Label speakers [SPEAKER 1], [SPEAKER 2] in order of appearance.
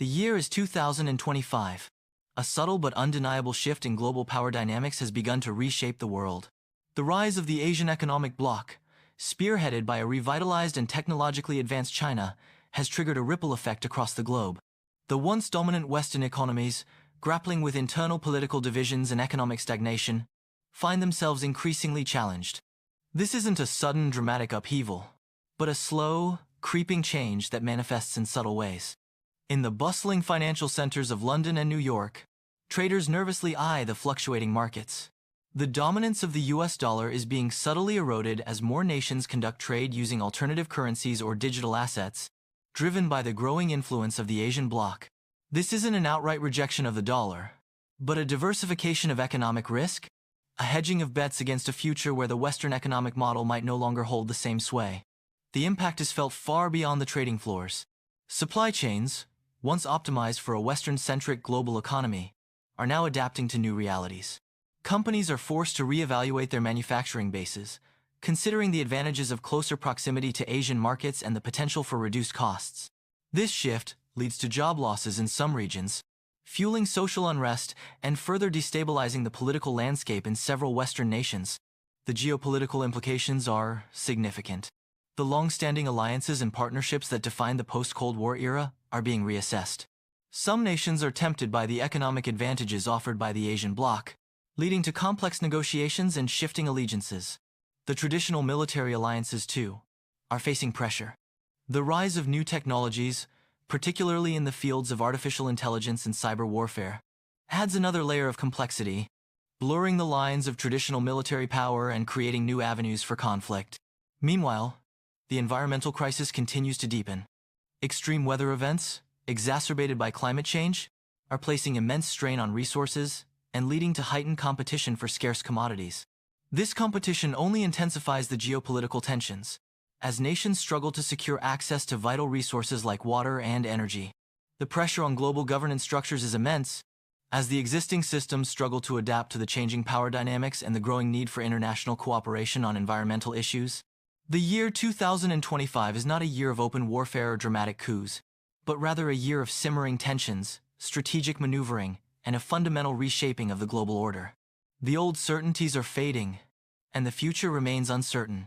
[SPEAKER 1] The year is 2025. A subtle but undeniable shift in global power dynamics has begun to reshape the world. The rise of the Asian economic bloc, spearheaded by a revitalized and technologically advanced China, has triggered a ripple effect across the globe. The once dominant Western economies, grappling with internal political divisions and economic stagnation, find themselves increasingly challenged. This isn't a sudden, dramatic upheaval, but a slow, creeping change that manifests in subtle ways. In the bustling financial centers of London and New York, traders nervously eye the fluctuating markets. The dominance of the US dollar is being subtly eroded as more nations conduct trade using alternative currencies or digital assets, driven by the growing influence of the Asian bloc. This isn't an outright rejection of the dollar, but a diversification of economic risk, a hedging of bets against a future where the Western economic model might no longer hold the same sway. The impact is felt far beyond the trading floors. Supply chains, once optimized for a Western-centric global economy, are now adapting to new realities. Companies are forced to reevaluate their manufacturing bases, considering the advantages of closer proximity to Asian markets and the potential for reduced costs. This shift leads to job losses in some regions, fueling social unrest and further destabilizing the political landscape in several Western nations. The geopolitical implications are significant. The long-standing alliances and partnerships that define the post-Cold War era are being reassessed. Some nations are tempted by the economic advantages offered by the Asian bloc, leading to complex negotiations and shifting allegiances. The traditional military alliances, too, are facing pressure. The rise of new technologies, particularly in the fields of artificial intelligence and cyber warfare, adds another layer of complexity, blurring the lines of traditional military power and creating new avenues for conflict. Meanwhile, the environmental crisis continues to deepen. Extreme weather events, exacerbated by climate change, are placing immense strain on resources and leading to heightened competition for scarce commodities. This competition only intensifies the geopolitical tensions, as nations struggle to secure access to vital resources like water and energy. The pressure on global governance structures is immense, as the existing systems struggle to adapt to the changing power dynamics and the growing need for international cooperation on environmental issues. The year 2025 is not a year of open warfare or dramatic coups, but rather a year of simmering tensions, strategic maneuvering, and a fundamental reshaping of the global order. The old certainties are fading, and the future remains uncertain.